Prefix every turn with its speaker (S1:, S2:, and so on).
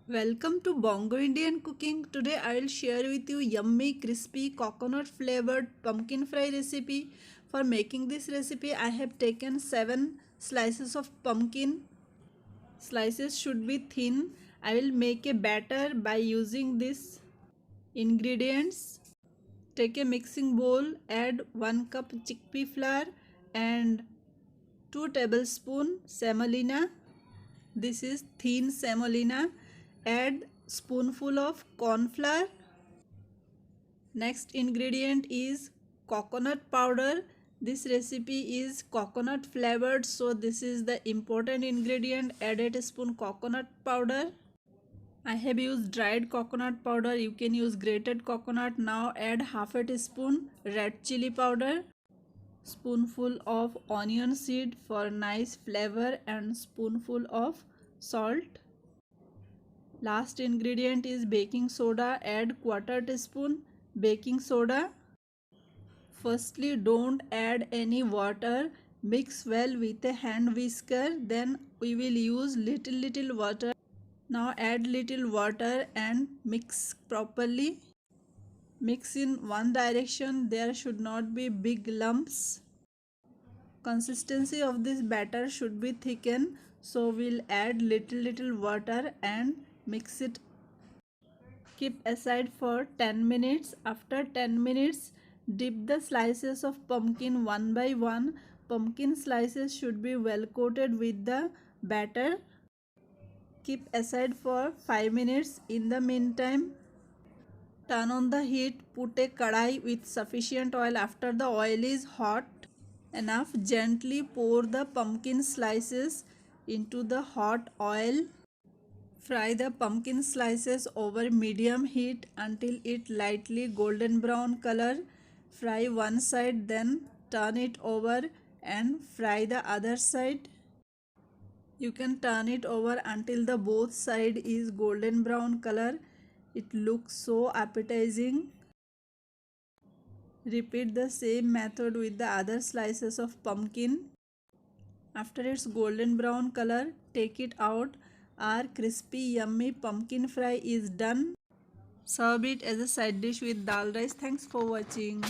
S1: Welcome to Bongo Indian Cooking. Today I will share with you yummy crispy coconut flavored pumpkin fry recipe. For making this recipe I have taken 7 slices of pumpkin. Slices should be thin. I will make a batter by using these ingredients. Take a mixing bowl, add 1 cup chickpea flour and 2 tablespoons semolina. This is thin semolina. Add spoonful of cornflour. Next ingredient is coconut powder. This recipe is coconut flavored, so this is the important ingredient. Add a teaspoon coconut powder. I have used dried coconut powder. You can use grated coconut. Now add half a teaspoon red chili powder, spoonful of onion seed for nice flavor, and spoonful of salt. Last ingredient is baking soda. Add quarter teaspoon baking soda. Firstly, don't add any water. Mix well with a hand whisker. Then we will use little water. Now add little water and mix properly. Mix in one direction. There should not be big lumps. Consistency of this batter should be thickened. So we'll add little water and mix it. Keep aside for 10 minutes. After 10 minutes, dip the slices of pumpkin one by one. Pumpkin slices should be well coated with the batter. Keep aside for 5 minutes. In the meantime, turn on the heat. Put a kadai with sufficient oil. After the oil is hot enough, gently pour the pumpkin slices into the hot oil. Fry the pumpkin slices over medium heat until it lightly golden brown color. Fry one side, then turn it over and fry the other side. You can turn it over until the both side is golden brown color. It looks so appetizing. Repeat the same method with the other slices of pumpkin. After its golden brown color, take it out. Our crispy yummy pumpkin fry is done. Serve it as a side dish with dal rice. Thanks for watching.